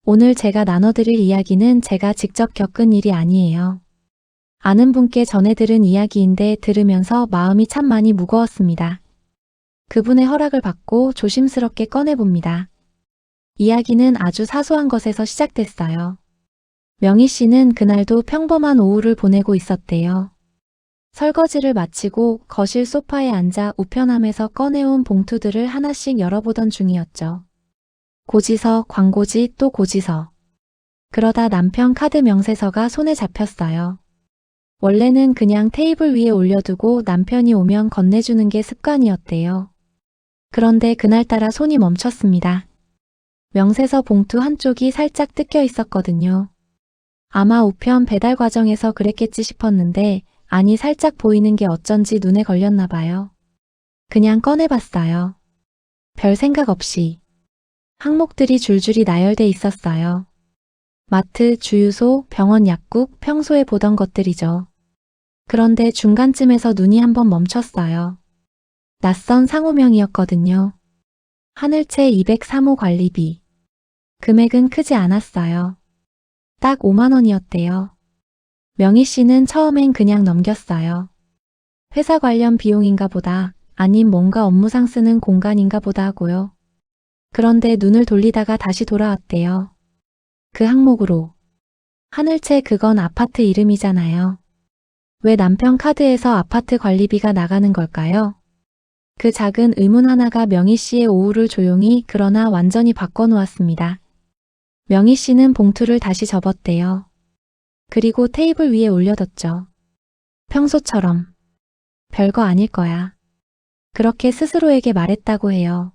오늘 제가 나눠드릴 이야기는 제가 직접 겪은 일이 아니에요. 아는 분께 전해 들은 이야기인데 들으면서 마음이 참 많이 무거웠습니다. 그분의 허락을 받고 조심스럽게 꺼내봅니다. 이야기는 아주 사소한 것에서 시작됐어요. 명희 씨는 그날도 평범한 오후를 보내고 있었대요. 설거지를 마치고 거실 소파에 앉아 우편함에서 꺼내온 봉투들을 하나씩 열어보던 중이었죠. 고지서, 광고지, 또 고지서. 그러다 남편 카드 명세서가 손에 잡혔어요. 원래는 그냥 테이블 위에 올려두고 남편이 오면 건네주는 게 습관이었대요. 그런데 그날따라 손이 멈췄습니다. 명세서 봉투 한쪽이 살짝 뜯겨 있었거든요. 아마 우편 배달 과정에서 그랬겠지 싶었는데 아니 살짝 보이는 게 어쩐지 눈에 걸렸나 봐요. 그냥 꺼내봤어요. 별 생각 없이. 항목들이 줄줄이 나열돼 있었어요. 마트, 주유소, 병원 약국, 평소에 보던 것들이죠. 그런데 중간쯤에서 눈이 한번 멈췄어요. 낯선 상호명이었거든요. 하늘채 203호 관리비. 금액은 크지 않았어요. 딱 5만 원이었대요. 명희 씨는 처음엔 그냥 넘겼어요. 회사 관련 비용인가 보다, 아님 뭔가 업무상 쓰는 공간인가 보다 하고요. 그런데 눈을 돌리다가 다시 돌아왔대요. 그 항목으로. 하늘채 그건 아파트 이름이잖아요. 왜 남편 카드에서 아파트 관리비가 나가는 걸까요? 그 작은 의문 하나가 명희 씨의 오후를 조용히 그러나 완전히 바꿔놓았습니다. 명희 씨는 봉투를 다시 접었대요. 그리고 테이블 위에 올려뒀죠. 평소처럼. 별거 아닐 거야. 그렇게 스스로에게 말했다고 해요.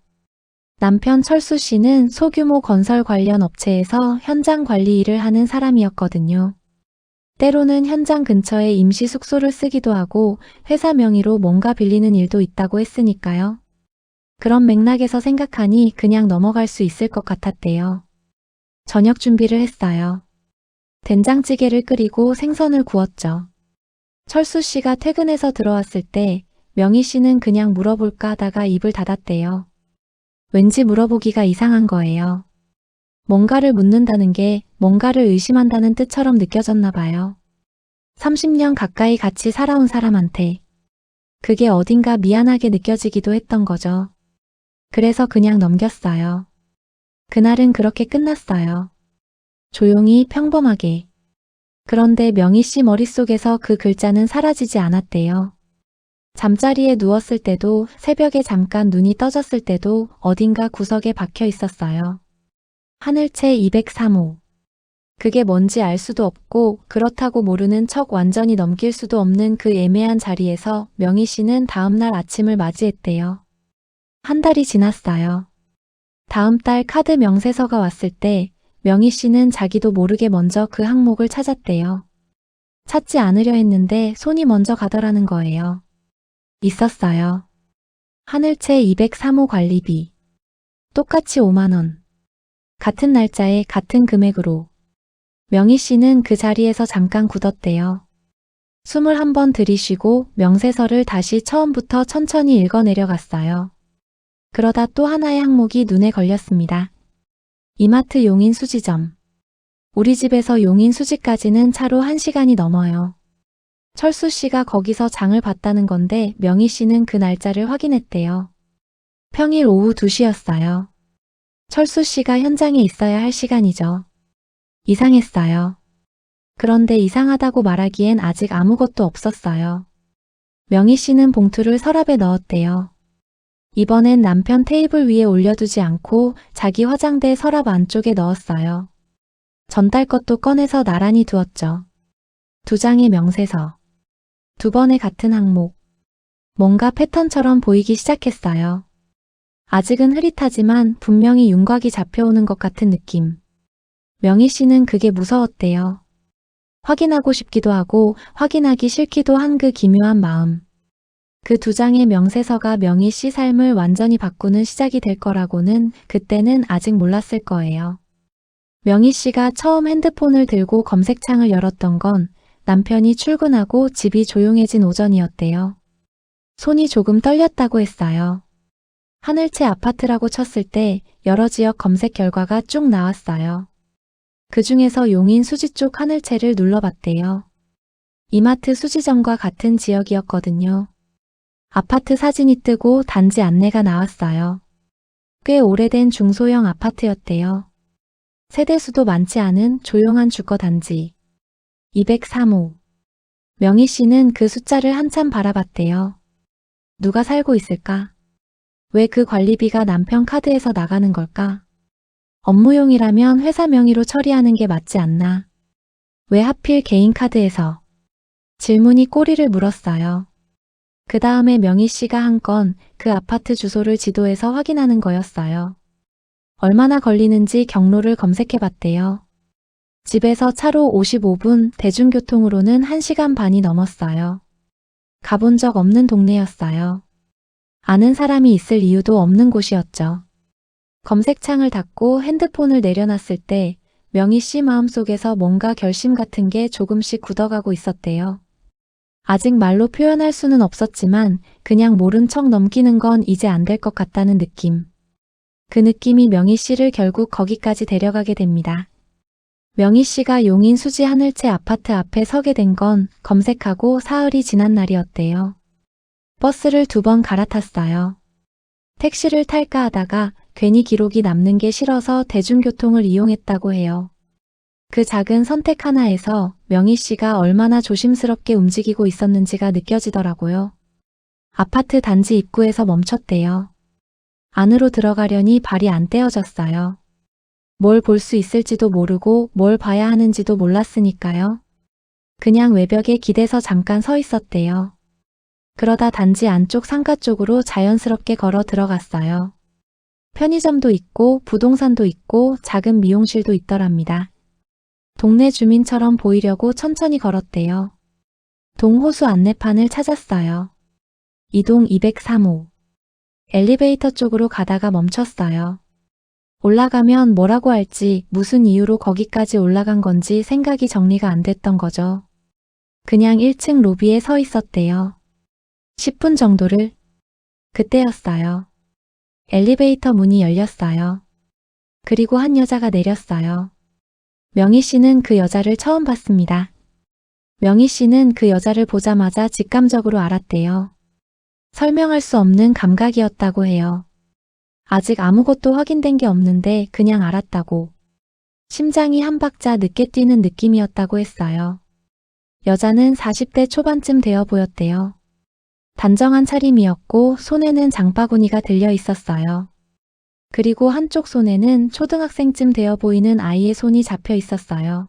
남편 철수 씨는 소규모 건설 관련 업체에서 현장 관리 일을 하는 사람이었거든요. 때로는 현장 근처에 임시 숙소를 쓰기도 하고 회사 명의로 뭔가 빌리는 일도 있다고 했으니까요. 그런 맥락에서 생각하니 그냥 넘어갈 수 있을 것 같았대요. 저녁 준비를 했어요. 된장찌개를 끓이고 생선을 구웠죠. 철수 씨가 퇴근해서 들어왔을 때 명희 씨는 그냥 물어볼까 하다가 입을 닫았대요. 왠지 물어보기가 이상한 거예요. 뭔가를 묻는다는 게 뭔가를 의심한다는 뜻처럼 느껴졌나 봐요. 30년 가까이 같이 살아온 사람한테 그게 어딘가 미안하게 느껴지기도 했던 거죠. 그래서 그냥 넘겼어요. 그날은 그렇게 끝났어요. 조용히 평범하게. 그런데 명희 씨 머릿속에서 그 글자는 사라지지 않았대요. 잠자리에 누웠을 때도 새벽에 잠깐 눈이 떠졌을 때도 어딘가 구석에 박혀 있었어요. 하늘채 203호. 그게 뭔지 알 수도 없고 그렇다고 모르는 척 완전히 넘길 수도 없는 그 애매한 자리에서 명희 씨는 다음날 아침을 맞이했대요. 한 달이 지났어요. 다음 달 카드 명세서가 왔을 때 명희 씨는 자기도 모르게 먼저 그 항목을 찾았대요. 찾지 않으려 했는데 손이 먼저 가더라는 거예요. 있었어요. 하늘채 203호 관리비. 똑같이 5만 원. 같은 날짜에 같은 금액으로. 명희 씨는 그 자리에서 잠깐 굳었대요. 숨을 한번 들이쉬고 명세서를 다시 처음부터 천천히 읽어내려갔어요. 그러다 또 하나의 항목이 눈에 걸렸습니다. 이마트 용인 수지점. 우리 집에서 용인 수지까지는 차로 1시간이 넘어요. 철수 씨가 거기서 장을 봤다는 건데 명희 씨는 그 날짜를 확인했대요. 평일 오후 2시였어요. 철수 씨가 현장에 있어야 할 시간이죠. 이상했어요. 그런데 이상하다고 말하기엔 아직 아무것도 없었어요. 명희 씨는 봉투를 서랍에 넣었대요. 이번엔 남편 테이블 위에 올려두지 않고 자기 화장대 서랍 안쪽에 넣었어요. 전달 것도 꺼내서 나란히 두었죠. 2장의 명세서. 2번의 같은 항목. 뭔가 패턴처럼 보이기 시작했어요. 아직은 흐릿하지만 분명히 윤곽이 잡혀오는 것 같은 느낌. 명희 씨는 그게 무서웠대요. 확인하고 싶기도 하고 확인하기 싫기도 한 그 기묘한 마음. 그 2장의 명세서가 명희 씨 삶을 완전히 바꾸는 시작이 될 거라고는 그때는 아직 몰랐을 거예요. 명희 씨가 처음 핸드폰을 들고 검색창을 열었던 건 남편이 출근하고 집이 조용해진 오전이었대요. 손이 조금 떨렸다고 했어요. 하늘채 아파트라고 쳤을 때 여러 지역 검색 결과가 쭉 나왔어요. 그 중에서 용인 수지 쪽 하늘채를 눌러봤대요. 이마트 수지점과 같은 지역이었거든요. 아파트 사진이 뜨고 단지 안내가 나왔어요. 꽤 오래된 중소형 아파트였대요. 세대수도 많지 않은 조용한 주거단지. 203호. 명희 씨는 그 숫자를 한참 바라봤대요. 누가 살고 있을까? 왜 그 관리비가 남편 카드에서 나가는 걸까? 업무용이라면 회사 명의로 처리하는 게 맞지 않나? 왜 하필 개인 카드에서? 질문이 꼬리를 물었어요. 그 다음에 명희 씨가 한 건 그 아파트 주소를 지도에서 확인하는 거였어요. 얼마나 걸리는지 경로를 검색해 봤대요. 집에서 차로 55분, 대중교통으로는 1시간 반이 넘었어요. 가본 적 없는 동네였어요. 아는 사람이 있을 이유도 없는 곳이었죠. 검색창을 닫고 핸드폰을 내려놨을 때 명희 씨 마음속에서 뭔가 결심 같은 게 조금씩 굳어가고 있었대요. 아직 말로 표현할 수는 없었지만 그냥 모른 척 넘기는 건 이제 안 될 것 같다는 느낌. 그 느낌이 명희 씨를 결국 거기까지 데려가게 됩니다. 명희 씨가 용인 수지 하늘채 아파트 앞에 서게 된 건 검색하고 사흘이 지난 날이었대요. 버스를 2번 갈아탔어요. 택시를 탈까 하다가 괜히 기록이 남는 게 싫어서 대중교통을 이용했다고 해요. 그 작은 선택 하나에서 명희 씨가 얼마나 조심스럽게 움직이고 있었는지가 느껴지더라고요. 아파트 단지 입구에서 멈췄대요. 안으로 들어가려니 발이 안 떼어졌어요. 뭘 볼 수 있을지도 모르고 뭘 봐야 하는지도 몰랐으니까요. 그냥 외벽에 기대서 잠깐 서 있었대요. 그러다 단지 안쪽 상가 쪽으로 자연스럽게 걸어 들어갔어요. 편의점도 있고 부동산도 있고 작은 미용실도 있더랍니다. 동네 주민처럼 보이려고 천천히 걸었대요. 동호수 안내판을 찾았어요. 이동 203호. 엘리베이터 쪽으로 가다가 멈췄어요. 올라가면 뭐라고 할지 무슨 이유로 거기까지 올라간 건지 생각이 정리가 안 됐던 거죠. 그냥 1층 로비에 서 있었대요. 10분 정도를. 그때였어요. 엘리베이터 문이 열렸어요. 그리고 한 여자가 내렸어요. 명희 씨는 그 여자를 처음 봤습니다. 명희 씨는 그 여자를 보자마자 직감적으로 알았대요. 설명할 수 없는 감각이었다고 해요. 아직 아무것도 확인된 게 없는데 그냥 알았다고. 심장이 한 박자 늦게 뛰는 느낌이었다고 했어요. 여자는 40대 초반쯤 되어 보였대요. 단정한 차림이었고 손에는 장바구니가 들려 있었어요. 그리고 한쪽 손에는 초등학생쯤 되어 보이는 아이의 손이 잡혀 있었어요.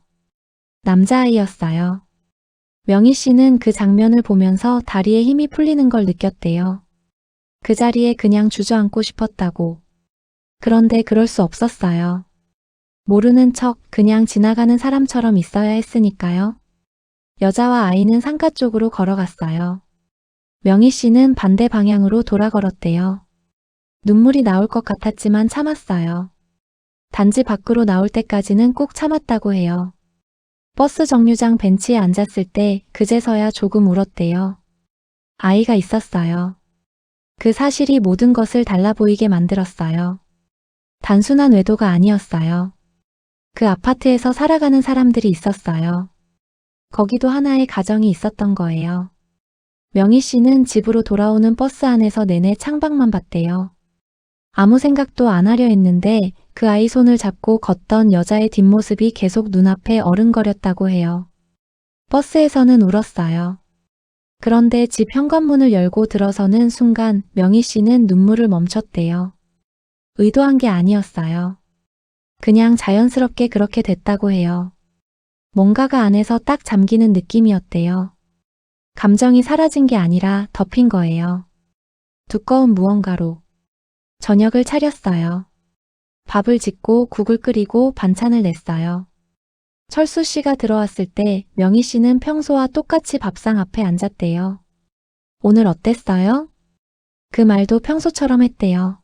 남자아이였어요. 명희 씨는 그 장면을 보면서 다리에 힘이 풀리는 걸 느꼈대요. 그 자리에 그냥 주저앉고 싶었다고. 그런데 그럴 수 없었어요. 모르는 척 그냥 지나가는 사람처럼 있어야 했으니까요. 여자와 아이는 상가 쪽으로 걸어갔어요. 명희 씨는 반대 방향으로 돌아 걸었대요. 눈물이 나올 것 같았지만 참았어요. 단지 밖으로 나올 때까지는 꼭 참았다고 해요. 버스 정류장 벤치에 앉았을 때 그제서야 조금 울었대요. 아이가 있었어요. 그 사실이 모든 것을 달라 보이게 만들었어요. 단순한 외도가 아니었어요. 그 아파트에서 살아가는 사람들이 있었어요. 거기도 하나의 가정이 있었던 거예요. 명희 씨는 집으로 돌아오는 버스 안에서 내내 창밖만 봤대요. 아무 생각도 안 하려 했는데 그 아이 손을 잡고 걷던 여자의 뒷모습이 계속 눈앞에 어른거렸다고 해요. 버스에서는 울었어요. 그런데 집 현관문을 열고 들어서는 순간 명희 씨는 눈물을 멈췄대요. 의도한 게 아니었어요. 그냥 자연스럽게 그렇게 됐다고 해요. 뭔가가 안에서 딱 잠기는 느낌이었대요. 감정이 사라진 게 아니라 덮인 거예요. 두꺼운 무언가로. 저녁을 차렸어요. 밥을 짓고 국을 끓이고 반찬을 냈어요. 철수 씨가 들어왔을 때 명희 씨는 평소와 똑같이 밥상 앞에 앉았대요. 오늘 어땠어요? 그 말도 평소처럼 했대요.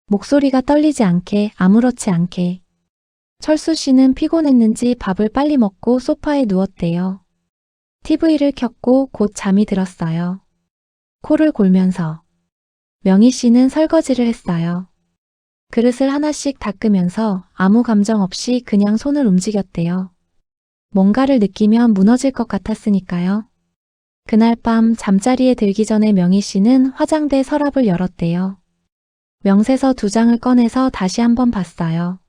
목소리가 떨리지 않게, 아무렇지 않게. 철수 씨는 피곤했는지 밥을 빨리 먹고 소파에 누웠대요. TV를 켰고 곧 잠이 들었어요. 코를 골면서. 명희 씨는 설거지를 했어요. 그릇을 하나씩 닦으면서 아무 감정 없이 그냥 손을 움직였대요. 뭔가를 느끼면 무너질 것 같았으니까요. 그날 밤 잠자리에 들기 전에 명희 씨는 화장대 서랍을 열었대요. 명세서 2장을 꺼내서 다시 한번 봤어요.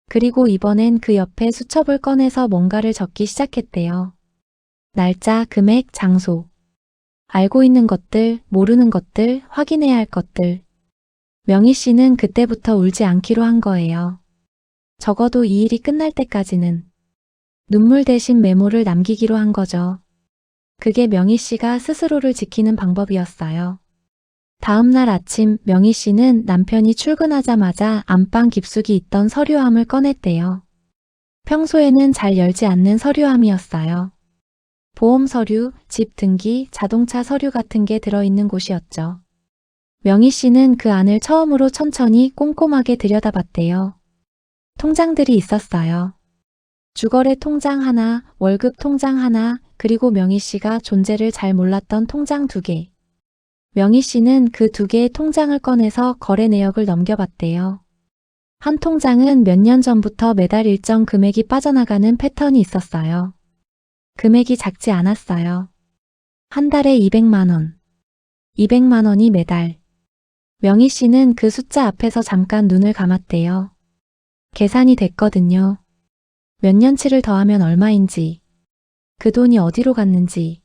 그리고 이번엔 그 옆에 수첩을 꺼내서 뭔가를 적기 시작했대요. 날짜, 금액, 장소. 알고 있는 것들, 모르는 것들, 확인해야 할 것들. 명희 씨는 그때부터 울지 않기로 한 거예요. 적어도 이 일이 끝날 때까지는. 눈물 대신 메모를 남기기로 한 거죠. 그게 명희 씨가 스스로를 지키는 방법이었어요. 다음 날 아침 명희 씨는 남편이 출근하자마자 안방 깊숙이 있던 서류함을 꺼냈대요. 평소에는 잘 열지 않는 서류함이었어요. 보험 서류, 집 등기, 자동차 서류 같은 게 들어있는 곳이었죠. 명희 씨는 그 안을 처음으로 천천히 꼼꼼하게 들여다봤대요. 통장들이 있었어요. 주거래 통장 하나, 월급 통장 하나, 그리고 명희 씨가 존재를 잘 몰랐던 통장 2개. 명희 씨는 그 2개의 통장을 꺼내서 거래 내역을 넘겨봤대요. 한 통장은 몇 년 전부터 매달 일정 금액이 빠져나가는 패턴이 있었어요. 금액이 작지 않았어요. 한 달에 200만 원. 200만 원이 매달. 명희 씨는 그 숫자 앞에서 잠깐 눈을 감았대요. 계산이 됐거든요. 몇 년치를 더하면 얼마인지, 그 돈이 어디로 갔는지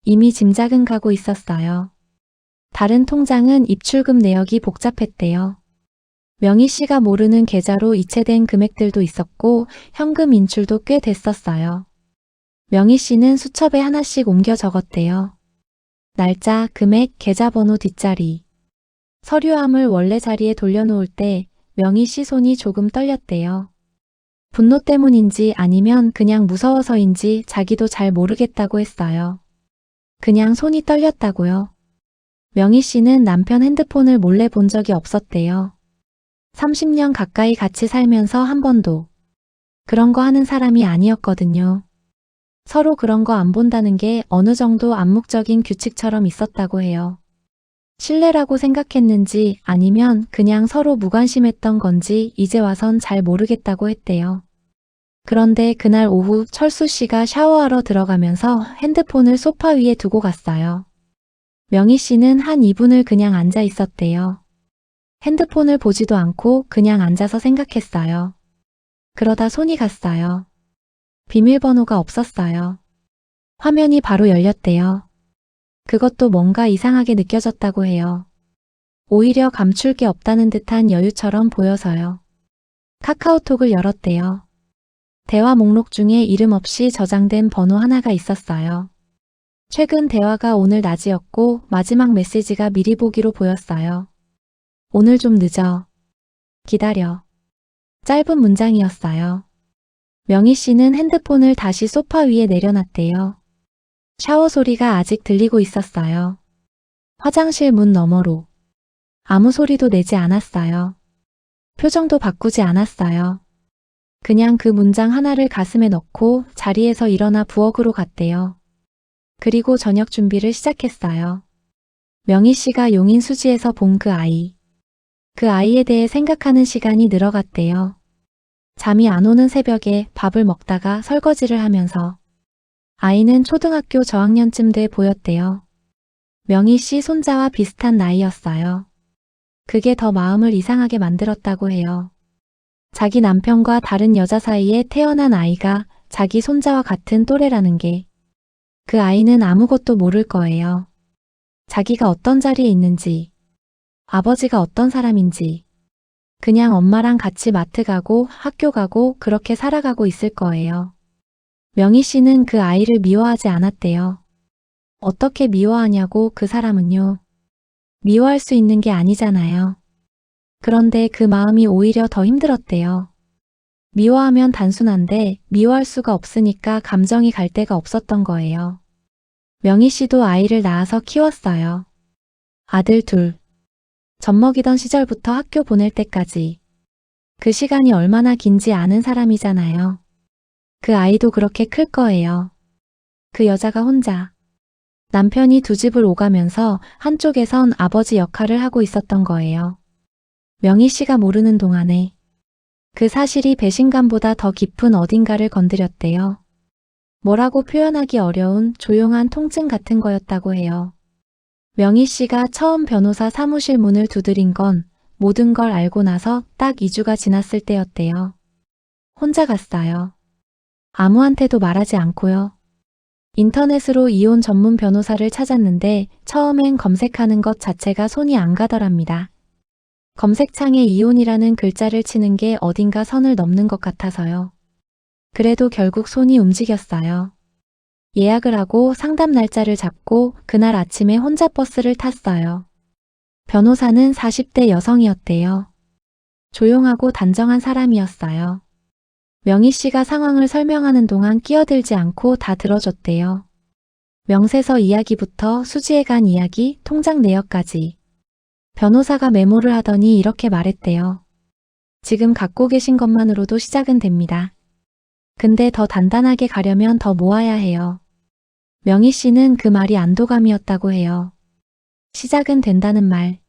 이미 짐작은 가고 있었어요. 다른 통장은 입출금 내역이 복잡했대요. 명희 씨가 모르는 계좌로 이체된 금액들도 있었고 현금 인출도 꽤 됐었어요. 명희 씨는 수첩에 하나씩 옮겨 적었대요. 날짜, 금액, 계좌번호 뒷자리. 서류함을 원래 자리에 돌려놓을 때 명희 씨 손이 조금 떨렸대요. 분노 때문인지 아니면 그냥 무서워서인지 자기도 잘 모르겠다고 했어요. 그냥 손이 떨렸다고요. 명희 씨는 남편 핸드폰을 몰래 본 적이 없었대요. 30년 가까이 같이 살면서 한 번도 그런 거 하는 사람이 아니었거든요. 서로 그런 거 안 본다는 게 어느 정도 암묵적인 규칙처럼 있었다고 해요. 신뢰라고 생각했는지 아니면 그냥 서로 무관심했던 건지 이제 와선 잘 모르겠다고 했대요. 그런데 그날 오후 철수 씨가 샤워하러 들어가면서 핸드폰을 소파 위에 두고 갔어요. 명희 씨는 한 2분을 그냥 앉아 있었대요. 핸드폰을 보지도 않고 그냥 앉아서 생각했어요. 그러다 손이 갔어요. 비밀번호가 없었어요. 화면이 바로 열렸대요. 그것도 뭔가 이상하게 느껴졌다고 해요. 오히려 감출 게 없다는 듯한 여유처럼 보여서요. 카카오톡을 열었대요. 대화 목록 중에 이름 없이 저장된 번호 하나가 있었어요. 최근 대화가 오늘 낮이었고 마지막 메시지가 미리 보기로 보였어요. 오늘 좀 늦어. 기다려. 짧은 문장이었어요. 명희 씨는 핸드폰을 다시 소파 위에 내려놨대요. 샤워 소리가 아직 들리고 있었어요. 화장실 문 너머로. 아무 소리도 내지 않았어요. 표정도 바꾸지 않았어요. 그냥 그 문장 하나를 가슴에 넣고 자리에서 일어나 부엌으로 갔대요. 그리고 저녁 준비를 시작했어요. 명희 씨가 용인 수지에서 본 그 아이. 그 아이에 대해 생각하는 시간이 늘어갔대요. 잠이 안 오는 새벽에 밥을 먹다가 설거지를 하면서 아이는 초등학교 저학년쯤 돼 보였대요. 명희 씨 손자와 비슷한 나이였어요. 그게 더 마음을 이상하게 만들었다고 해요. 자기 남편과 다른 여자 사이에 태어난 아이가 자기 손자와 같은 또래라는 게. 그 아이는 아무것도 모를 거예요. 자기가 어떤 자리에 있는지, 아버지가 어떤 사람인지, 그냥 엄마랑 같이 마트 가고 학교 가고 그렇게 살아가고 있을 거예요. 명희 씨는 그 아이를 미워하지 않았대요. 어떻게 미워하냐고 그 사람은요. 미워할 수 있는 게 아니잖아요. 그런데 그 마음이 오히려 더 힘들었대요. 미워하면 단순한데 미워할 수가 없으니까 감정이 갈 데가 없었던 거예요. 명희 씨도 아이를 낳아서 키웠어요. 아들 2. 젖먹이던 시절부터 학교 보낼 때까지. 그 시간이 얼마나 긴지 아는 사람이잖아요. 그 아이도 그렇게 클 거예요. 그 여자가 혼자. 남편이 2집을 오가면서 한쪽에선 아버지 역할을 하고 있었던 거예요. 명희 씨가 모르는 동안에 그 사실이 배신감보다 더 깊은 어딘가를 건드렸대요. 뭐라고 표현하기 어려운 조용한 통증 같은 거였다고 해요. 명희 씨가 처음 변호사 사무실 문을 두드린 건 모든 걸 알고 나서 딱 2주가 지났을 때였대요. 혼자 갔어요. 아무한테도 말하지 않고요. 인터넷으로 이혼 전문 변호사를 찾았는데 처음엔 검색하는 것 자체가 손이 안 가더랍니다. 검색창에 이혼이라는 글자를 치는 게 어딘가 선을 넘는 것 같아서요. 그래도 결국 손이 움직였어요. 예약을 하고 상담 날짜를 잡고 그날 아침에 혼자 버스를 탔어요. 변호사는 40대 여성이었대요. 조용하고 단정한 사람이었어요. 명희 씨가 상황을 설명하는 동안 끼어들지 않고 다 들어줬대요. 명세서 이야기부터 수지에 간 이야기, 통장 내역까지. 변호사가 메모를 하더니 이렇게 말했대요. 지금 갖고 계신 것만으로도 시작은 됩니다. 근데 더 단단하게 가려면 더 모아야 해요. 명희 씨는 그 말이 안도감이었다고 해요. 시작은 된다는 말.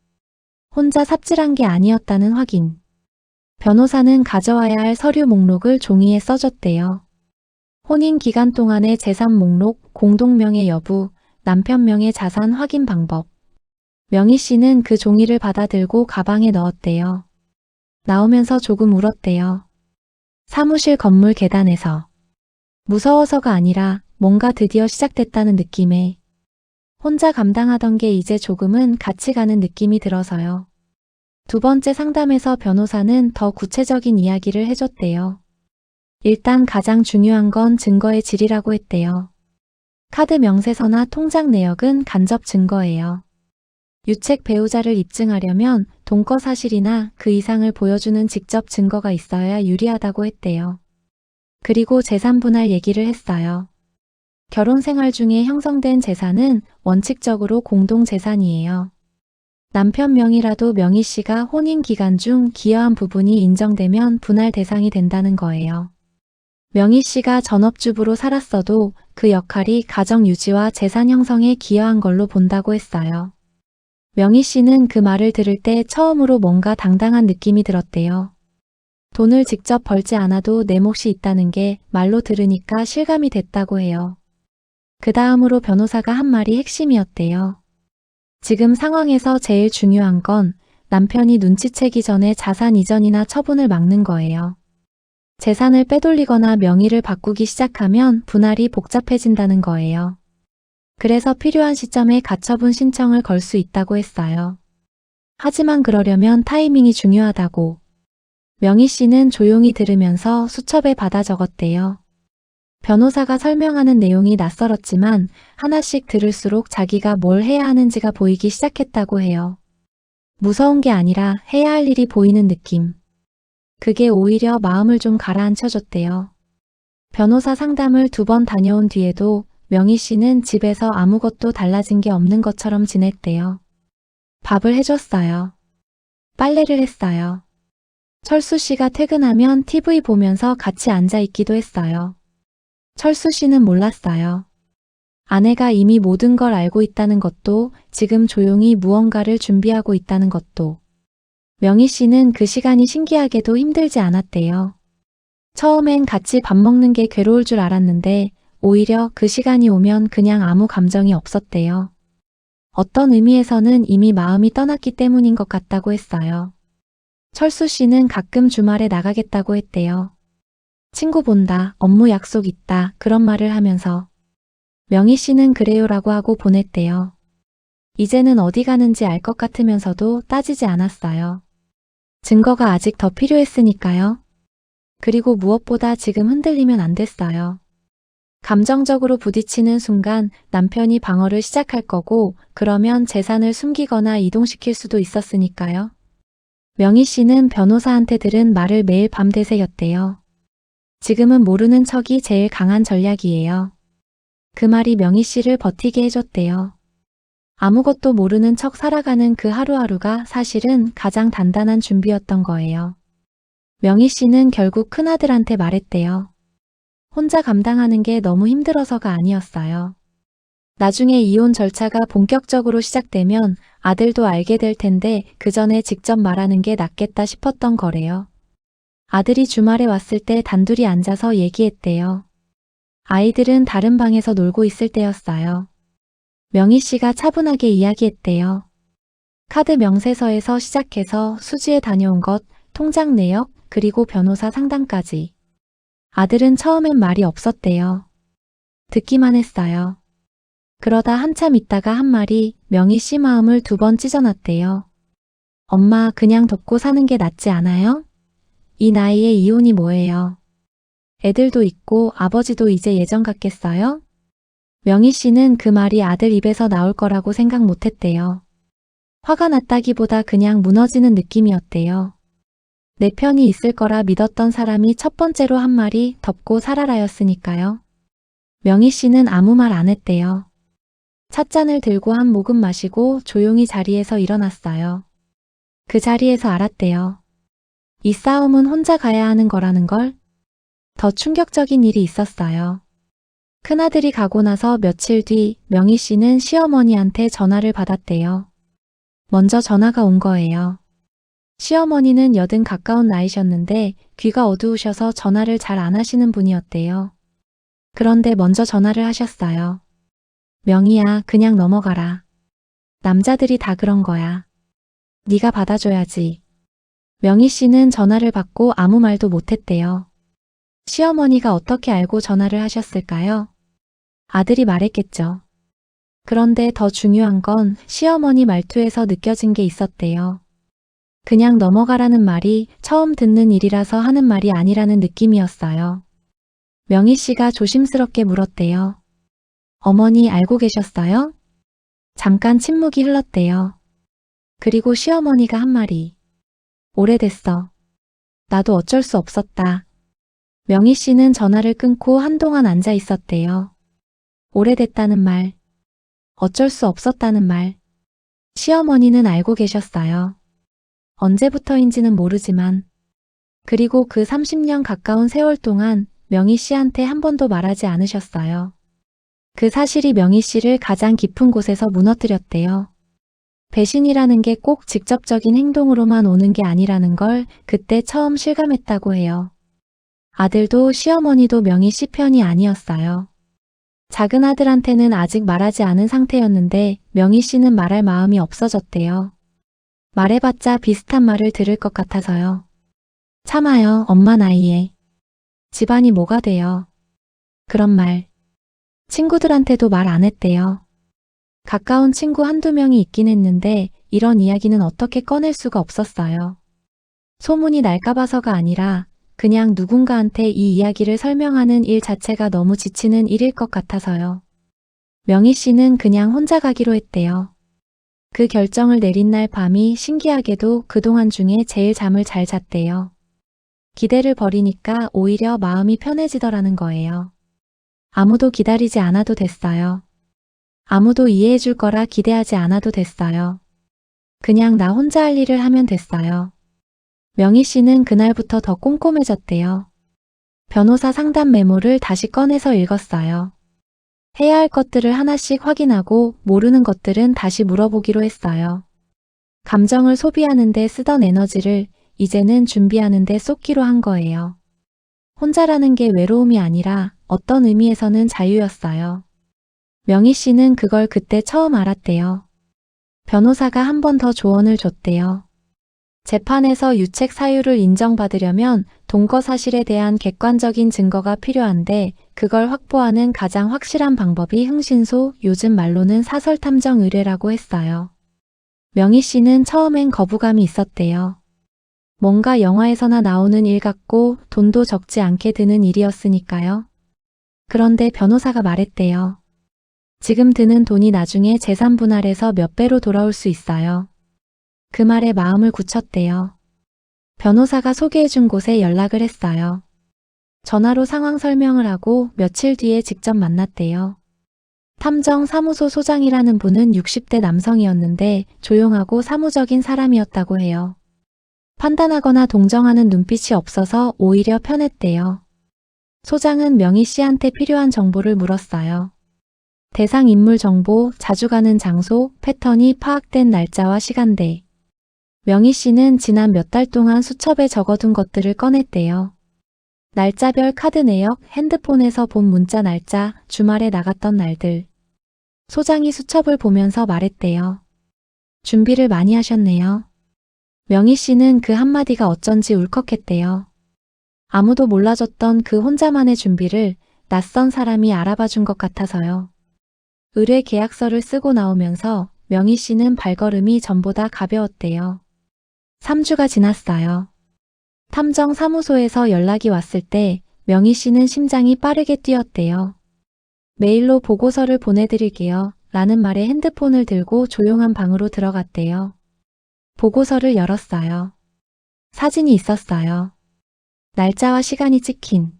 혼자 삽질한 게 아니었다는 확인. 변호사는 가져와야 할 서류 목록을 종이에 써줬대요. 혼인 기간 동안의 재산 목록, 공동명의 여부, 남편 명의 자산 확인 방법. 명희 씨는 그 종이를 받아들고 가방에 넣었대요. 나오면서 조금 울었대요. 사무실 건물 계단에서. 무서워서가 아니라 뭔가 드디어 시작됐다는 느낌에 혼자 감당하던 게 이제 조금은 같이 가는 느낌이 들어서요. 두 번째 상담에서 변호사는 더 구체적인 이야기를 해줬대요. 일단 가장 중요한 건 증거의 질이라고 했대요. 카드 명세서나 통장 내역은 간접 증거예요. 유책 배우자를 입증하려면 동거 사실이나 그 이상을 보여주는 직접 증거가 있어야 유리하다고 했대요. 그리고 재산 분할 얘기를 했어요. 결혼 생활 중에 형성된 재산은 원칙적으로 공동 재산이에요. 남편 명의라도 명희 씨가 혼인 기간 중 기여한 부분이 인정되면 분할 대상이 된다는 거예요. 명희 씨가 전업주부로 살았어도 그 역할이 가정 유지와 재산 형성에 기여한 걸로 본다고 했어요. 명희 씨는 그 말을 들을 때 처음으로 뭔가 당당한 느낌이 들었대요. 돈을 직접 벌지 않아도 내 몫이 있다는 게 말로 들으니까 실감이 됐다고 해요. 그 다음으로 변호사가 한 말이 핵심이었대요. 지금 상황에서 제일 중요한 건 남편이 눈치채기 전에 자산 이전이나 처분을 막는 거예요. 재산을 빼돌리거나 명의를 바꾸기 시작하면 분할이 복잡해진다는 거예요. 그래서 필요한 시점에 가처분 신청을 걸 수 있다고 했어요. 하지만 그러려면 타이밍이 중요하다고. 명희 씨는 조용히 들으면서 수첩에 받아 적었대요. 변호사가 설명하는 내용이 낯설었지만 하나씩 들을수록 자기가 뭘 해야 하는지가 보이기 시작했다고 해요. 무서운 게 아니라 해야 할 일이 보이는 느낌. 그게 오히려 마음을 좀 가라앉혀줬대요. 변호사 상담을 2번 다녀온 뒤에도 명희 씨는 집에서 아무것도 달라진 게 없는 것처럼 지냈대요. 밥을 해줬어요. 빨래를 했어요. 철수 씨가 퇴근하면 TV 보면서 같이 앉아 있기도 했어요. 철수 씨는 몰랐어요. 아내가 이미 모든 걸 알고 있다는 것도, 지금 조용히 무언가를 준비하고 있다는 것도. 명희 씨는 그 시간이 신기하게도 힘들지 않았대요. 처음엔 같이 밥 먹는 게 괴로울 줄 알았는데 오히려 그 시간이 오면 그냥 아무 감정이 없었대요. 어떤 의미에서는 이미 마음이 떠났기 때문인 것 같다고 했어요. 철수 씨는 가끔 주말에 나가겠다고 했대요. 친구 본다, 업무 약속 있다, 그런 말을 하면서. 명희 씨는 그래요라고 하고 보냈대요. 이제는 어디 가는지 알 것 같으면서도 따지지 않았어요. 증거가 아직 더 필요했으니까요. 그리고 무엇보다 지금 흔들리면 안 됐어요. 감정적으로 부딪히는 순간 남편이 방어를 시작할 거고 그러면 재산을 숨기거나 이동시킬 수도 있었으니까요. 명희 씨는 변호사한테 들은 말을 매일 밤 되새겼대요. 지금은 모르는 척이 제일 강한 전략이에요. 그 말이 명희 씨를 버티게 해줬대요. 아무것도 모르는 척 살아가는 그 하루하루가 사실은 가장 단단한 준비였던 거예요. 명희 씨는 결국 큰아들한테 말했대요. 혼자 감당하는 게 너무 힘들어서가 아니었어요. 나중에 이혼 절차가 본격적으로 시작되면 아들도 알게 될 텐데 그 전에 직접 말하는 게 낫겠다 싶었던 거래요. 아들이 주말에 왔을 때 단둘이 앉아서 얘기했대요. 아이들은 다른 방에서 놀고 있을 때였어요. 명희 씨가 차분하게 이야기했대요. 카드 명세서에서 시작해서 수지에 다녀온 것, 통장 내역, 그리고 변호사 상담까지. 아들은 처음엔 말이 없었대요. 듣기만 했어요. 그러다 한참 있다가 한 말이 명희 씨 마음을 2번 찢어놨대요. 엄마, 그냥 덮고 사는 게 낫지 않아요? 이 나이에 이혼이 뭐예요? 애들도 있고 아버지도 이제 예전 같겠어요? 명희 씨는 그 말이 아들 입에서 나올 거라고 생각 못했대요. 화가 났다기보다 그냥 무너지는 느낌이었대요. 내 편이 있을 거라 믿었던 사람이 첫 번째로 한 말이 덮고 살아라였으니까요. 명희 씨는 아무 말 안 했대요. 찻잔을 들고 한 모금 마시고 조용히 자리에서 일어났어요. 그 자리에서 알았대요. 이 싸움은 혼자 가야 하는 거라는 걸. 더 충격적인 일이 있었어요. 큰아들이 가고 나서 며칠 뒤 명희 씨는 시어머니한테 전화를 받았대요. 먼저 전화가 온 거예요. 시어머니는 80 가까운 나이셨는데 귀가 어두우셔서 전화를 잘 안 하시는 분이었대요. 그런데 먼저 전화를 하셨어요. 명희야, 그냥 넘어가라. 남자들이 다 그런 거야. 네가 받아줘야지. 명희 씨는 전화를 받고 아무 말도 못했대요. 시어머니가 어떻게 알고 전화를 하셨을까요? 아들이 말했겠죠. 그런데 더 중요한 건 시어머니 말투에서 느껴진 게 있었대요. 그냥 넘어가라는 말이 처음 듣는 일이라서 하는 말이 아니라는 느낌이었어요. 명희 씨가 조심스럽게 물었대요. 어머니 알고 계셨어요? 잠깐 침묵이 흘렀대요. 그리고 시어머니가 한 말이. 오래됐어. 나도 어쩔 수 없었다. 명희 씨는 전화를 끊고 한동안 앉아 있었대요. 오래됐다는 말. 어쩔 수 없었다는 말. 시어머니는 알고 계셨어요. 언제부터인지는 모르지만. 그리고 그 30년 가까운 세월 동안 명희 씨한테 한 번도 말하지 않으셨어요. 그 사실이 명희 씨를 가장 깊은 곳에서 무너뜨렸대요. 배신이라는 게 꼭 직접적인 행동으로만 오는 게 아니라는 걸 그때 처음 실감했다고 해요. 아들도 시어머니도 명희 씨 편이 아니었어요. 작은 아들한테는 아직 말하지 않은 상태였는데 명희 씨는 말할 마음이 없어졌대요. 말해봤자 비슷한 말을 들을 것 같아서요. 참아요, 엄마 나이에. 집안이 뭐가 돼요. 그런 말. 친구들한테도 말 안 했대요. 가까운 친구 한두 명이 있긴 했는데 이런 이야기는 어떻게 꺼낼 수가 없었어요. 소문이 날까봐서가 아니라 그냥 누군가한테 이 이야기를 설명하는 일 자체가 너무 지치는 일일 것 같아서요. 명희 씨는 그냥 혼자 가기로 했대요. 그 결정을 내린 날 밤이 신기하게도 그동안 중에 제일 잠을 잘 잤대요. 기대를 버리니까 오히려 마음이 편해지더라는 거예요. 아무도 기다리지 않아도 됐어요. 아무도 이해해 줄 거라 기대하지 않아도 됐어요. 그냥 나 혼자 할 일을 하면 됐어요. 명희 씨는 그날부터 더 꼼꼼해졌대요. 변호사 상담 메모를 다시 꺼내서 읽었어요. 해야 할 것들을 하나씩 확인하고 모르는 것들은 다시 물어보기로 했어요. 감정을 소비하는 데 쓰던 에너지를 이제는 준비하는 데 쏟기로 한 거예요. 혼자라는 게 외로움이 아니라 어떤 의미에서는 자유였어요. 명희 씨는 그걸 그때 처음 알았대요. 변호사가 한 번 더 조언을 줬대요. 재판에서 유책 사유를 인정받으려면 동거 사실에 대한 객관적인 증거가 필요한데 그걸 확보하는 가장 확실한 방법이 흥신소, 요즘 말로는 사설탐정 의뢰라고 했어요. 명희 씨는 처음엔 거부감이 있었대요. 뭔가 영화에서나 나오는 일 같고 돈도 적지 않게 드는 일이었으니까요. 그런데 변호사가 말했대요. 지금 드는 돈이 나중에 재산 분할해서 몇 배로 돌아올 수 있어요. 그 말에 마음을 굳혔대요. 변호사가 소개해준 곳에 연락을 했어요. 전화로 상황 설명을 하고 며칠 뒤에 직접 만났대요. 탐정 사무소 소장이라는 분은 60대 남성이었는데 조용하고 사무적인 사람이었다고 해요. 판단하거나 동정하는 눈빛이 없어서 오히려 편했대요. 소장은 명희 씨한테 필요한 정보를 물었어요. 대상 인물 정보, 자주 가는 장소, 패턴이 파악된 날짜와 시간대. 명희 씨는 지난 몇 달 동안 수첩에 적어둔 것들을 꺼냈대요. 날짜별 카드 내역, 핸드폰에서 본 문자 날짜, 주말에 나갔던 날들. 소장이 수첩을 보면서 말했대요. 준비를 많이 하셨네요. 명희 씨는 그 한마디가 어쩐지 울컥했대요. 아무도 몰라줬던 그 혼자만의 준비를 낯선 사람이 알아봐 준 것 같아서요. 의뢰 계약서를 쓰고 나오면서 명희 씨는 발걸음이 전보다 가벼웠대요. 3주가 지났어요. 탐정 사무소에서 연락이 왔을 때 명희 씨는 심장이 빠르게 뛰었대요. 메일로 보고서를 보내드릴게요. 라는 말에 핸드폰을 들고 조용한 방으로 들어갔대요. 보고서를 열었어요. 사진이 있었어요. 날짜와 시간이 찍힌.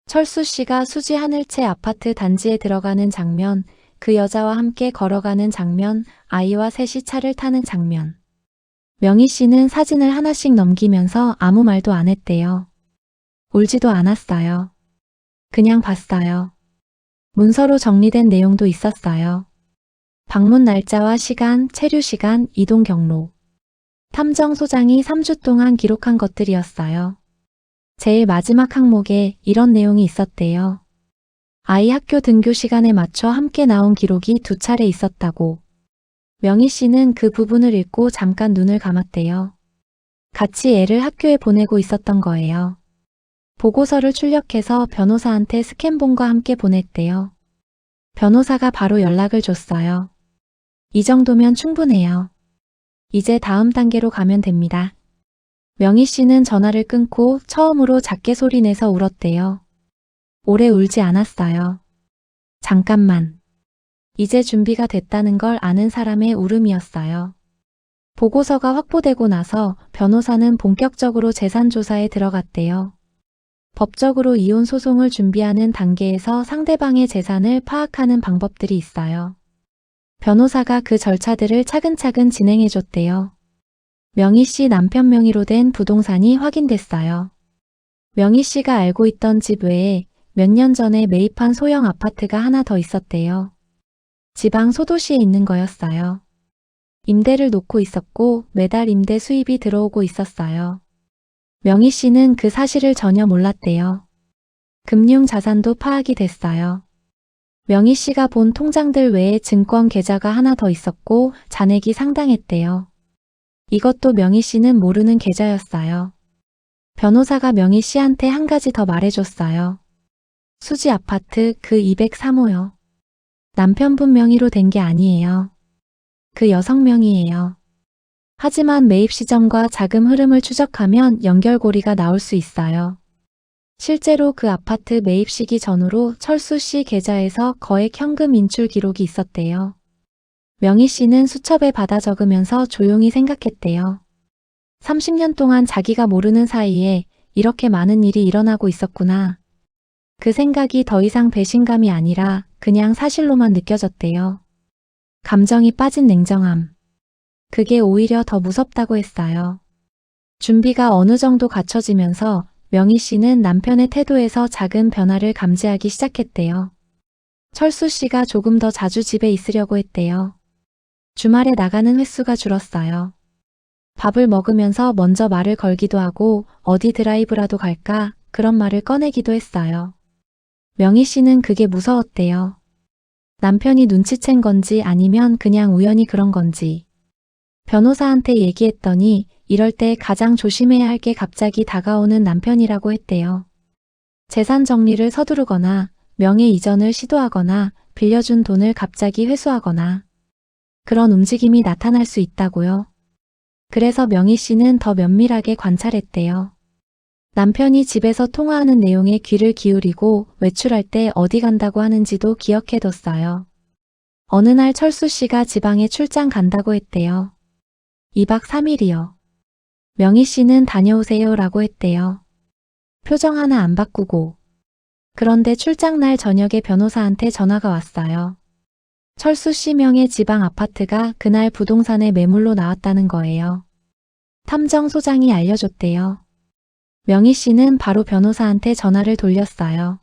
철수 씨가 수지 하늘채 아파트 단지에 들어가는 장면, 그 여자와 함께 걸어가는 장면, 아이와 셋이 차를 타는 장면. 명희 씨는 사진을 하나씩 넘기면서 아무 말도 안 했대요. 울지도 않았어요. 그냥 봤어요. 문서로 정리된 내용도 있었어요. 방문 날짜와 시간, 체류 시간, 이동 경로. 탐정소장이 3주 동안 기록한 것들이었어요. 제일 마지막 항목에 이런 내용이 있었대요. 아이 학교 등교 시간에 맞춰 함께 나온 기록이 2차례 있었다고. 명희 씨는 그 부분을 읽고 잠깐 눈을 감았대요. 같이 애를 학교에 보내고 있었던 거예요. 보고서를 출력해서 변호사한테 스캔본과 함께 보냈대요. 변호사가 바로 연락을 줬어요. 이 정도면 충분해요. 이제 다음 단계로 가면 됩니다. 명희 씨는 전화를 끊고 처음으로 작게 소리내서 울었대요. 오래 울지 않았어요. 잠깐만. 이제 준비가 됐다는 걸 아는 사람의 울음이었어요. 보고서가 확보되고 나서 변호사는 본격적으로 재산 조사에 들어갔대요. 법적으로 이혼 소송을 준비하는 단계에서 상대방의 재산을 파악하는 방법들이 있어요. 변호사가 그 절차들을 차근차근 진행해줬대요. 명희 씨 남편 명의로 된 부동산이 확인됐어요. 명희 씨가 알고 있던 집 외에 몇 년 전에 매입한 소형 아파트가 하나 더 있었대요. 지방 소도시에 있는 거였어요. 임대를 놓고 있었고 매달 임대 수입이 들어오고 있었어요. 명희 씨는 그 사실을 전혀 몰랐대요. 금융 자산도 파악이 됐어요. 명희 씨가 본 통장들 외에 증권 계좌가 하나 더 있었고 잔액이 상당했대요. 이것도 명희 씨는 모르는 계좌였어요. 변호사가 명희 씨한테 한 가지 더 말해줬어요. 수지 아파트 그 203호요. 남편분 명의로 된 게 아니에요. 그 여성 명의예요. 하지만 매입 시점과 자금 흐름을 추적하면 연결고리가 나올 수 있어요. 실제로 그 아파트 매입 시기 전후로 철수 씨 계좌에서 거액 현금 인출 기록이 있었대요. 명희 씨는 수첩에 받아 적으면서 조용히 생각했대요. 30년 동안 자기가 모르는 사이에 이렇게 많은 일이 일어나고 있었구나. 그 생각이 더 이상 배신감이 아니라 그냥 사실로만 느껴졌대요. 감정이 빠진 냉정함. 그게 오히려 더 무섭다고 했어요. 준비가 어느 정도 갖춰지면서 명희 씨는 남편의 태도에서 작은 변화를 감지하기 시작했대요. 철수 씨가 조금 더 자주 집에 있으려고 했대요. 주말에 나가는 횟수가 줄었어요. 밥을 먹으면서 먼저 말을 걸기도 하고 어디 드라이브라도 갈까 그런 말을 꺼내기도 했어요. 명희 씨는 그게 무서웠대요. 남편이 눈치챈 건지 아니면 그냥 우연히 그런 건지. 변호사한테 얘기했더니 이럴 때 가장 조심해야 할 게 갑자기 다가오는 남편이라고 했대요. 재산 정리를 서두르거나 명예 이전을 시도하거나 빌려준 돈을 갑자기 회수하거나 그런 움직임이 나타날 수 있다고요. 그래서 명희 씨는 더 면밀하게 관찰했대요. 남편이 집에서 통화하는 내용에 귀를 기울이고 외출할 때 어디 간다고 하는지도 기억해뒀어요. 어느 날 철수 씨가 지방에 출장 간다고 했대요. 2박 3일이요. 명희 씨는 다녀오세요 라고 했대요. 표정 하나 안 바꾸고. 그런데 출장 날 저녁에 변호사한테 전화가 왔어요. 철수 씨 명의 지방 아파트가 그날 부동산에 매물로 나왔다는 거예요. 탐정소장이 알려줬대요. 명희 씨는 바로 변호사한테 전화를 돌렸어요.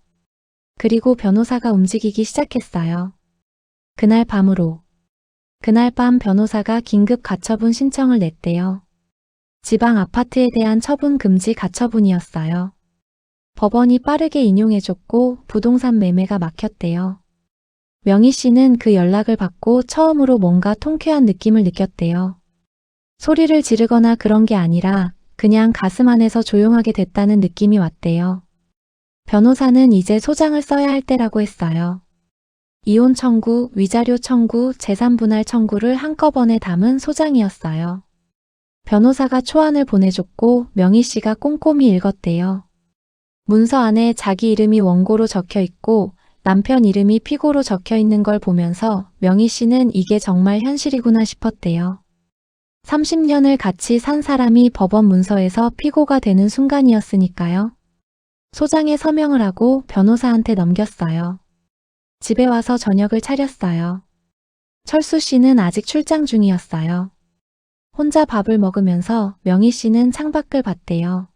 그리고 변호사가 움직이기 시작했어요. 그날 밤 변호사가 긴급 가처분 신청을 냈대요. 지방 아파트에 대한 처분 금지 가처분이었어요. 법원이 빠르게 인용해줬고 부동산 매매가 막혔대요. 명희 씨는 그 연락을 받고 처음으로 뭔가 통쾌한 느낌을 느꼈대요. 소리를 지르거나 그런 게 아니라 그냥 가슴 안에서 조용하게 됐다는 느낌이 왔대요. 변호사는 이제 소장을 써야 할 때라고 했어요. 이혼 청구, 위자료 청구, 재산 분할 청구를 한꺼번에 담은 소장이었어요. 변호사가 초안을 보내줬고 명희 씨가 꼼꼼히 읽었대요. 문서 안에 자기 이름이 원고로 적혀 있고 남편 이름이 피고로 적혀 있는 걸 보면서 명희 씨는 이게 정말 현실이구나 싶었대요. 30년을 같이 산 사람이 법원 문서에서 피고가 되는 순간이었으니까요. 소장에 서명을 하고 변호사한테 넘겼어요. 집에 와서 저녁을 차렸어요. 철수 씨는 아직 출장 중이었어요. 혼자 밥을 먹으면서 명희 씨는 창밖을 봤대요.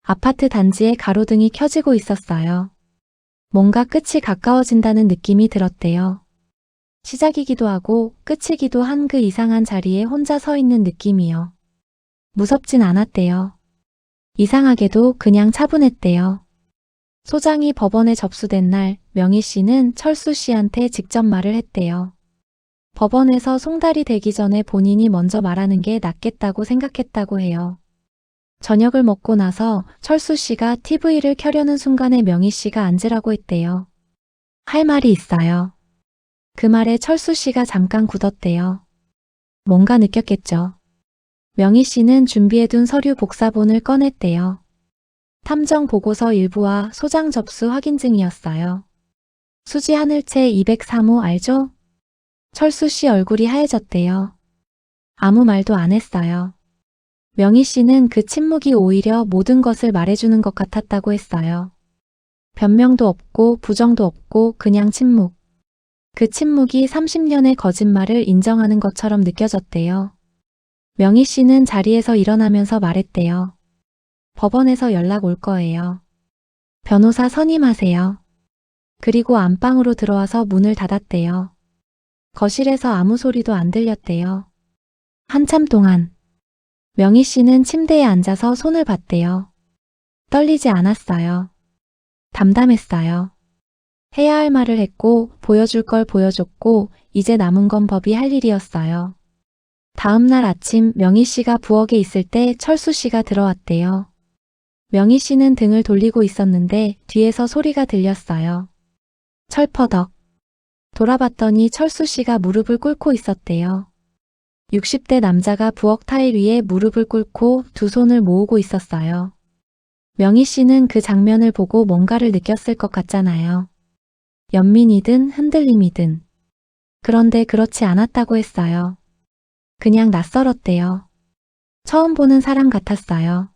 아파트 단지에 가로등이 켜지고 있었어요. 뭔가 끝이 가까워진다는 느낌이 들었대요. 시작이기도 하고 끝이기도 한 그 이상한 자리에 혼자 서 있는 느낌이요. 무섭진 않았대요. 이상하게도 그냥 차분했대요. 소장이 법원에 접수된 날 명희 씨는 철수 씨한테 직접 말을 했대요. 법원에서 송달이 되기 전에 본인이 먼저 말하는 게 낫겠다고 생각했다고 해요. 저녁을 먹고 나서 철수 씨가 TV를 켜려는 순간에 명희 씨가 앉으라고 했대요. 할 말이 있어요. 그 말에 철수 씨가 잠깐 굳었대요. 뭔가 느꼈겠죠. 명희 씨는 준비해둔 서류 복사본을 꺼냈대요. 탐정 보고서 일부와 소장 접수 확인증이었어요. 수지 하늘채 203호 알죠? 철수 씨 얼굴이 하얘졌대요. 아무 말도 안 했어요. 명희 씨는 그 침묵이 오히려 모든 것을 말해주는 것 같았다고 했어요. 변명도 없고 부정도 없고 그냥 침묵. 그 침묵이 30년의 거짓말을 인정하는 것처럼 느껴졌대요. 명희 씨는 자리에서 일어나면서 말했대요. 법원에서 연락 올 거예요. 변호사 선임하세요. 그리고 안방으로 들어와서 문을 닫았대요. 거실에서 아무 소리도 안 들렸대요. 한참 동안 명희 씨는 침대에 앉아서 손을 봤대요. 떨리지 않았어요. 담담했어요. 해야 할 말을 했고 보여줄 걸 보여줬고 이제 남은 건 법이 할 일이었어요. 다음 날 아침 명희 씨가 부엌에 있을 때 철수 씨가 들어왔대요. 명희 씨는 등을 돌리고 있었는데 뒤에서 소리가 들렸어요. 철퍼덕. 돌아봤더니 철수 씨가 무릎을 꿇고 있었대요. 60대 남자가 부엌 타일 위에 무릎을 꿇고 두 손을 모으고 있었어요. 명희 씨는 그 장면을 보고 뭔가를 느꼈을 것 같잖아요. 연민이든 흔들림이든. 그런데 그렇지 않았다고 했어요. 그냥 낯설었대요. 처음 보는 사람 같았어요.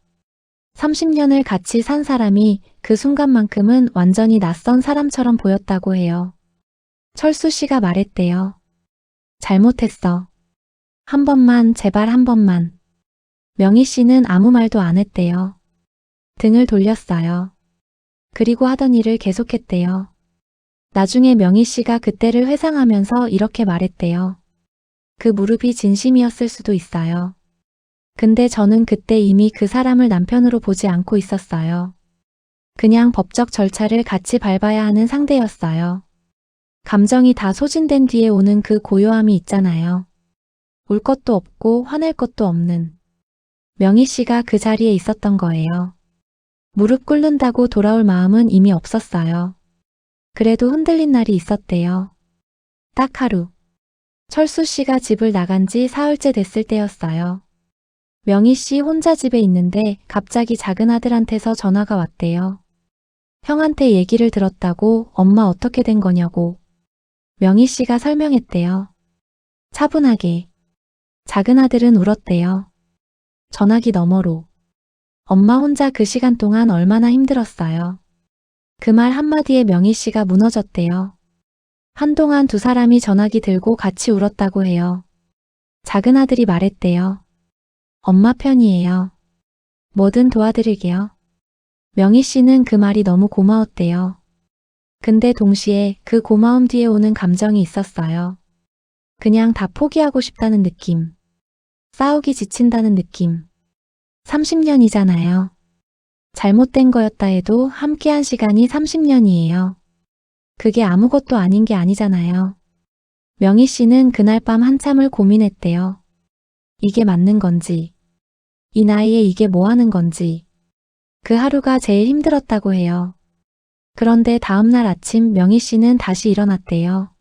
30년을 같이 산 사람이 그 순간만큼은 완전히 낯선 사람처럼 보였다고 해요. 철수 씨가 말했대요. 잘못했어. 한 번만, 제발 한 번만. 명희 씨는 아무 말도 안 했대요. 등을 돌렸어요. 그리고 하던 일을 계속했대요. 나중에 명희 씨가 그때를 회상하면서 이렇게 말했대요. 그 무릎이 진심이었을 수도 있어요. 근데 저는 그때 이미 그 사람을 남편으로 보지 않고 있었어요. 그냥 법적 절차를 같이 밟아야 하는 상대였어요. 감정이 다 소진된 뒤에 오는 그 고요함이 있잖아요. 울 것도 없고 화낼 것도 없는. 명희 씨가 그 자리에 있었던 거예요. 무릎 꿇는다고 돌아올 마음은 이미 없었어요. 그래도 흔들린 날이 있었대요. 딱 하루. 철수 씨가 집을 나간 지 사흘째 됐을 때였어요. 명희 씨 혼자 집에 있는데 갑자기 작은 아들한테서 전화가 왔대요. 형한테 얘기를 들었다고 엄마 어떻게 된 거냐고. 명희 씨가 설명했대요. 차분하게. 작은 아들은 울었대요. 전화기 너머로. 엄마 혼자 그 시간 동안 얼마나 힘들었어요. 그 말 한마디에 명희 씨가 무너졌대요. 한동안 두 사람이 전화기 들고 같이 울었다고 해요. 작은 아들이 말했대요. 엄마 편이에요. 뭐든 도와드릴게요. 명희 씨는 그 말이 너무 고마웠대요. 근데 동시에 그 고마움 뒤에 오는 감정이 있었어요. 그냥 다 포기하고 싶다는 느낌. 싸우기 지친다는 느낌. 30년이잖아요. 잘못된 거였다 해도 함께한 시간이 30년이에요. 그게 아무것도 아닌 게 아니잖아요. 명희 씨는 그날 밤 한참을 고민했대요. 이게 맞는 건지, 이 나이에 이게 뭐 하는 건지. 그 하루가 제일 힘들었다고 해요. 그런데 다음날 아침 명희 씨는 다시 일어났대요.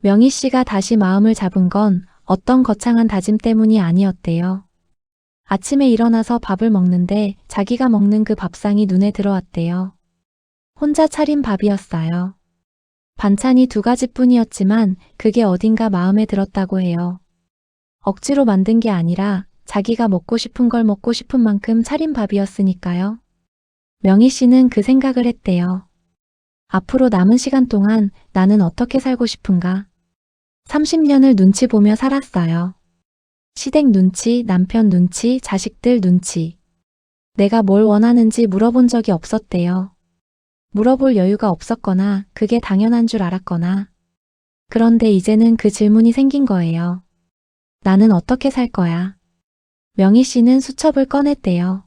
명희 씨가 다시 마음을 잡은 건 어떤 거창한 다짐 때문이 아니었대요. 아침에 일어나서 밥을 먹는데 자기가 먹는 그 밥상이 눈에 들어왔대요. 혼자 차린 밥이었어요. 반찬이 2가지뿐이었지만 그게 어딘가 마음에 들었다고 해요. 억지로 만든 게 아니라 자기가 먹고 싶은 걸 먹고 싶은 만큼 차린 밥이었으니까요. 명희 씨는 그 생각을 했대요. 앞으로 남은 시간 동안 나는 어떻게 살고 싶은가? 30년을 눈치 보며 살았어요. 시댁 눈치, 남편 눈치, 자식들 눈치. 내가 뭘 원하는지 물어본 적이 없었대요. 물어볼 여유가 없었거나 그게 당연한 줄 알았거나. 그런데 이제는 그 질문이 생긴 거예요. 나는 어떻게 살 거야? 명희 씨는 수첩을 꺼냈대요.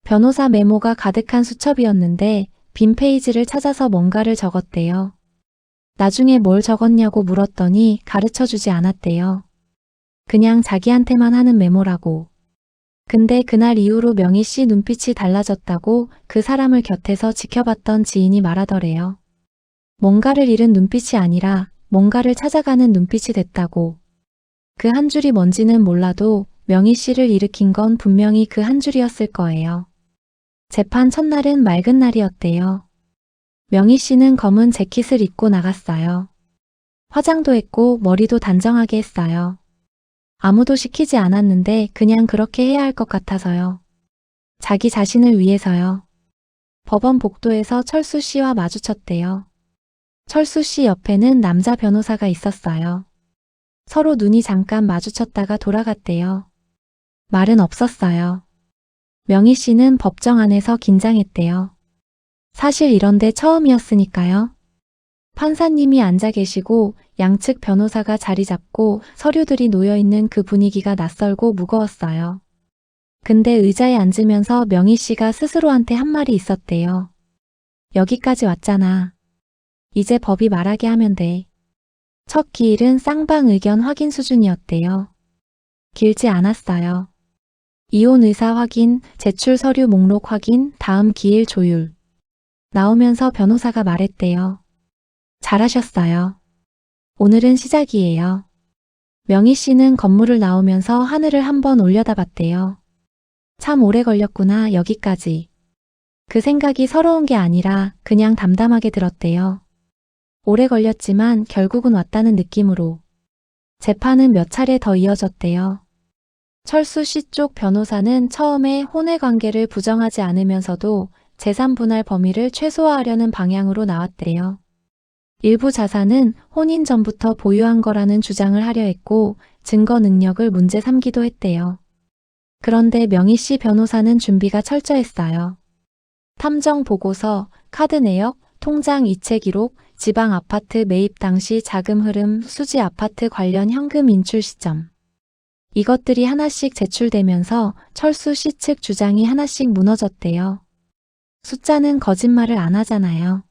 변호사 메모가 가득한 수첩이었는데 빈 페이지를 찾아서 뭔가를 적었대요. 나중에 뭘 적었냐고 물었더니 가르쳐주지 않았대요. 그냥 자기한테만 하는 메모라고. 근데 그날 이후로 명희 씨 눈빛이 달라졌다고 그 사람을 곁에서 지켜봤던 지인이 말하더래요. 뭔가를 잃은 눈빛이 아니라 뭔가를 찾아가는 눈빛이 됐다고. 그 한 줄이 뭔지는 몰라도 명희 씨를 일으킨 건 분명히 그 한 줄이었을 거예요. 재판 첫날은 맑은 날이었대요. 명희 씨는 검은 재킷을 입고 나갔어요. 화장도 했고 머리도 단정하게 했어요. 아무도 시키지 않았는데 그냥 그렇게 해야 할 것 같아서요. 자기 자신을 위해서요. 법원 복도에서 철수 씨와 마주쳤대요. 철수 씨 옆에는 남자 변호사가 있었어요. 서로 눈이 잠깐 마주쳤다가 돌아갔대요. 말은 없었어요. 명희 씨는 법정 안에서 긴장했대요. 사실 이런데 처음이었으니까요. 판사님이 앉아 계시고 양측 변호사가 자리 잡고 서류들이 놓여있는 그 분위기가 낯설고 무거웠어요. 근데 의자에 앉으면서 명희 씨가 스스로한테 한 말이 있었대요. 여기까지 왔잖아. 이제 법이 말하게 하면 돼. 첫 기일은 쌍방 의견 확인 수준이었대요. 길지 않았어요. 이혼 의사 확인, 제출 서류 목록 확인, 다음 기일 조율. 나오면서 변호사가 말했대요. 잘하셨어요. 오늘은 시작이에요. 명희 씨는 건물을 나오면서 하늘을 한번 올려다봤대요. 참 오래 걸렸구나, 여기까지. 그 생각이 서러운 게 아니라 그냥 담담하게 들었대요. 오래 걸렸지만 결국은 왔다는 느낌으로. 재판은 몇 차례 더 이어졌대요. 철수 씨 쪽 변호사는 처음에 혼외 관계를 부정하지 않으면서도 재산 분할 범위를 최소화하려는 방향으로 나왔대요. 일부 자산은 혼인 전부터 보유한 거라는 주장을 하려 했고 증거 능력을 문제 삼기도 했대요. 그런데 명희 씨 변호사는 준비가 철저했어요. 탐정 보고서, 카드 내역, 통장 이체 기록, 지방 아파트 매입 당시 자금 흐름, 수지 아파트 관련 현금 인출 시점. 이것들이 하나씩 제출되면서 철수 씨 측 주장이 하나씩 무너졌대요. 숫자는 거짓말을 안 하잖아요.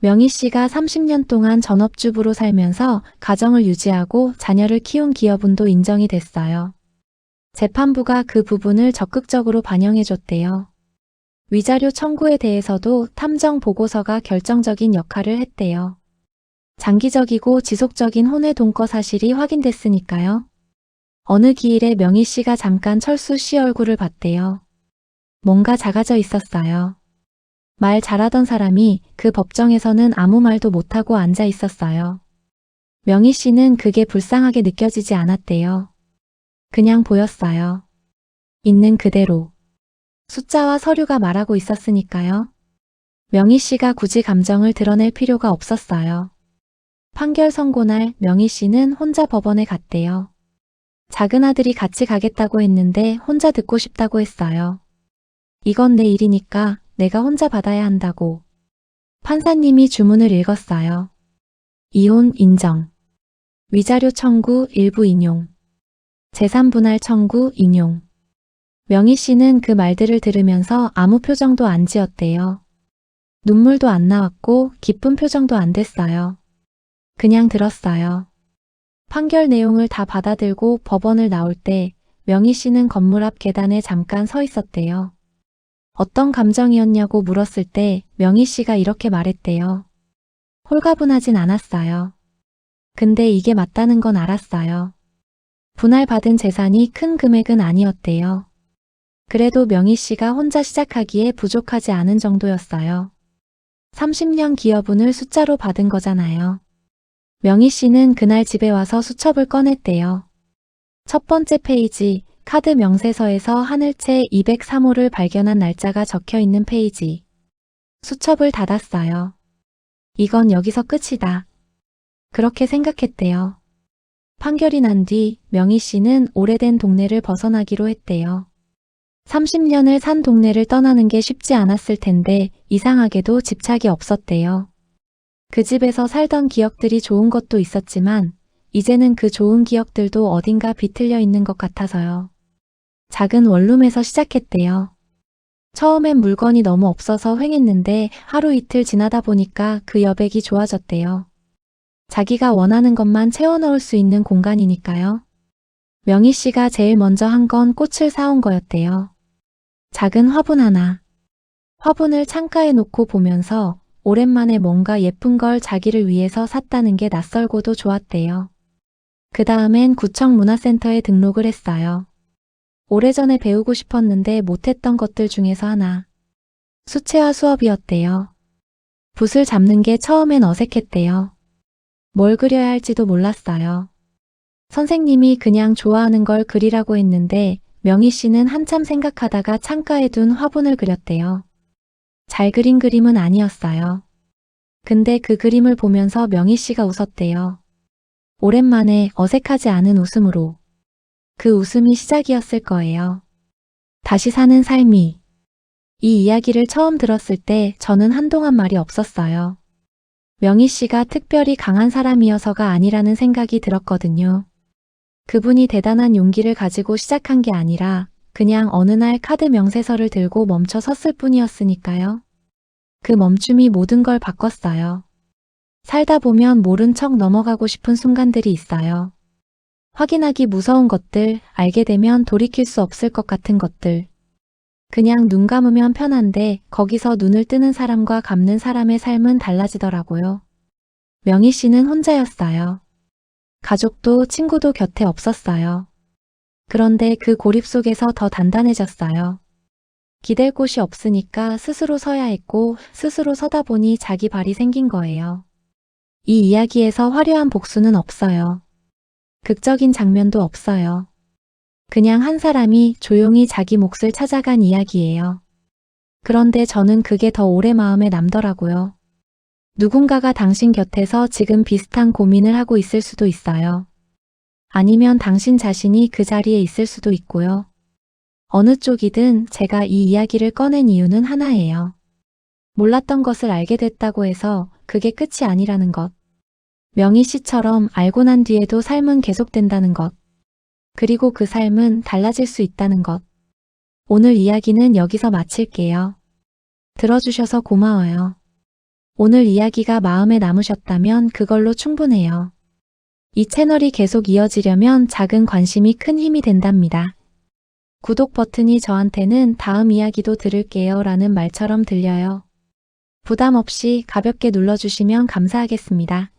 명희 씨가 30년 동안 전업주부로 살면서 가정을 유지하고 자녀를 키운 기여분도 인정이 됐어요. 재판부가 그 부분을 적극적으로 반영해줬대요. 위자료 청구에 대해서도 탐정 보고서가 결정적인 역할을 했대요. 장기적이고 지속적인 혼외 동거 사실이 확인됐으니까요. 어느 기일에 명희 씨가 잠깐 철수 씨 얼굴을 봤대요. 뭔가 작아져 있었어요. 말 잘하던 사람이 그 법정에서는 아무 말도 못하고 앉아 있었어요. 명희 씨는 그게 불쌍하게 느껴지지 않았대요. 그냥 보였어요. 있는 그대로. 숫자와 서류가 말하고 있었으니까요. 명희 씨가 굳이 감정을 드러낼 필요가 없었어요. 판결 선고 날 명희 씨는 혼자 법원에 갔대요. 작은 아들이 같이 가겠다고 했는데 혼자 듣고 싶다고 했어요. 이건 내 일이니까 내가 혼자 받아야 한다고. 판사님이 주문을 읽었어요. 이혼 인정. 위자료 청구 일부 인용. 재산 분할 청구 인용. 명희 씨는 그 말들을 들으면서 아무 표정도 안 지었대요. 눈물도 안 나왔고 기쁜 표정도 안 됐어요. 그냥 들었어요. 판결 내용을 다 받아들고 법원을 나올 때 명희 씨는 건물 앞 계단에 잠깐 서 있었대요. 어떤 감정이었냐고 물었을 때 명희 씨가 이렇게 말했대요. 홀가분하진 않았어요. 근데 이게 맞다는 건 알았어요. 분할받은 재산이 큰 금액은 아니었대요. 그래도 명희 씨가 혼자 시작하기에 부족하지 않은 정도였어요. 30년 기여분을 숫자로 받은 거잖아요. 명희 씨는 그날 집에 와서 수첩을 꺼냈대요. 첫 번째 페이지, 카드 명세서에서 하늘채 203호를 발견한 날짜가 적혀 있는 페이지. 수첩을 닫았어요. 이건 여기서 끝이다. 그렇게 생각했대요. 판결이 난 뒤 명희 씨는 오래된 동네를 벗어나기로 했대요. 30년을 산 동네를 떠나는 게 쉽지 않았을 텐데 이상하게도 집착이 없었대요. 그 집에서 살던 기억들이 좋은 것도 있었지만 이제는 그 좋은 기억들도 어딘가 비틀려 있는 것 같아서요. 작은 원룸에서 시작했대요. 처음엔 물건이 너무 없어서 횡했는데 하루 이틀 지나다 보니까 그 여백이 좋아졌대요. 자기가 원하는 것만 채워넣을 수 있는 공간이니까요. 명희 씨가 제일 먼저 한 건 꽃을 사온 거였대요. 작은 화분 하나. 화분을 창가에 놓고 보면서 오랜만에 뭔가 예쁜 걸 자기를 위해서 샀다는 게 낯설고도 좋았대요. 그 다음엔 구청 문화센터에 등록을 했어요. 오래전에 배우고 싶었는데 못했던 것들 중에서 하나. 수채화 수업이었대요. 붓을 잡는 게 처음엔 어색했대요. 뭘 그려야 할지도 몰랐어요. 선생님이 그냥 좋아하는 걸 그리라고 했는데 명희 씨는 한참 생각하다가 창가에 둔 화분을 그렸대요. 잘 그린 그림은 아니었어요. 근데 그 그림을 보면서 명희 씨가 웃었대요. 오랜만에 어색하지 않은 웃음으로. 그 웃음이 시작이었을 거예요. 다시 사는 삶이. 이 이야기를 처음 들었을 때 저는 한동안 말이 없었어요. 명희 씨가 특별히 강한 사람이어서가 아니라는 생각이 들었거든요. 그분이 대단한 용기를 가지고 시작한 게 아니라 그냥 어느 날 카드 명세서를 들고 멈춰 섰을 뿐이었으니까요. 그 멈춤이 모든 걸 바꿨어요. 살다 보면 모른 척 넘어가고 싶은 순간들이 있어요. 확인하기 무서운 것들, 알게 되면 돌이킬 수 없을 것 같은 것들. 그냥 눈 감으면 편한데 거기서 눈을 뜨는 사람과 감는 사람의 삶은 달라지더라고요. 명희 씨는 혼자였어요. 가족도 친구도 곁에 없었어요. 그런데 그 고립 속에서 더 단단해졌어요. 기댈 곳이 없으니까 스스로 서야 했고 스스로 서다 보니 자기 발이 생긴 거예요. 이 이야기에서 화려한 복수는 없어요. 극적인 장면도 없어요. 그냥 한 사람이 조용히 자기 몫을 찾아간 이야기예요. 그런데 저는 그게 더 오래 마음에 남더라고요. 누군가가 당신 곁에서 지금 비슷한 고민을 하고 있을 수도 있어요. 아니면 당신 자신이 그 자리에 있을 수도 있고요. 어느 쪽이든 제가 이 이야기를 꺼낸 이유는 하나예요. 몰랐던 것을 알게 됐다고 해서 그게 끝이 아니라는 것. 명희 씨처럼 알고 난 뒤에도 삶은 계속된다는 것. 그리고 그 삶은 달라질 수 있다는 것. 오늘 이야기는 여기서 마칠게요. 들어주셔서 고마워요. 오늘 이야기가 마음에 남으셨다면 그걸로 충분해요. 이 채널이 계속 이어지려면 작은 관심이 큰 힘이 된답니다. 구독 버튼이 저한테는 다음 이야기도 들을게요 라는 말처럼 들려요. 부담 없이 가볍게 눌러주시면 감사하겠습니다.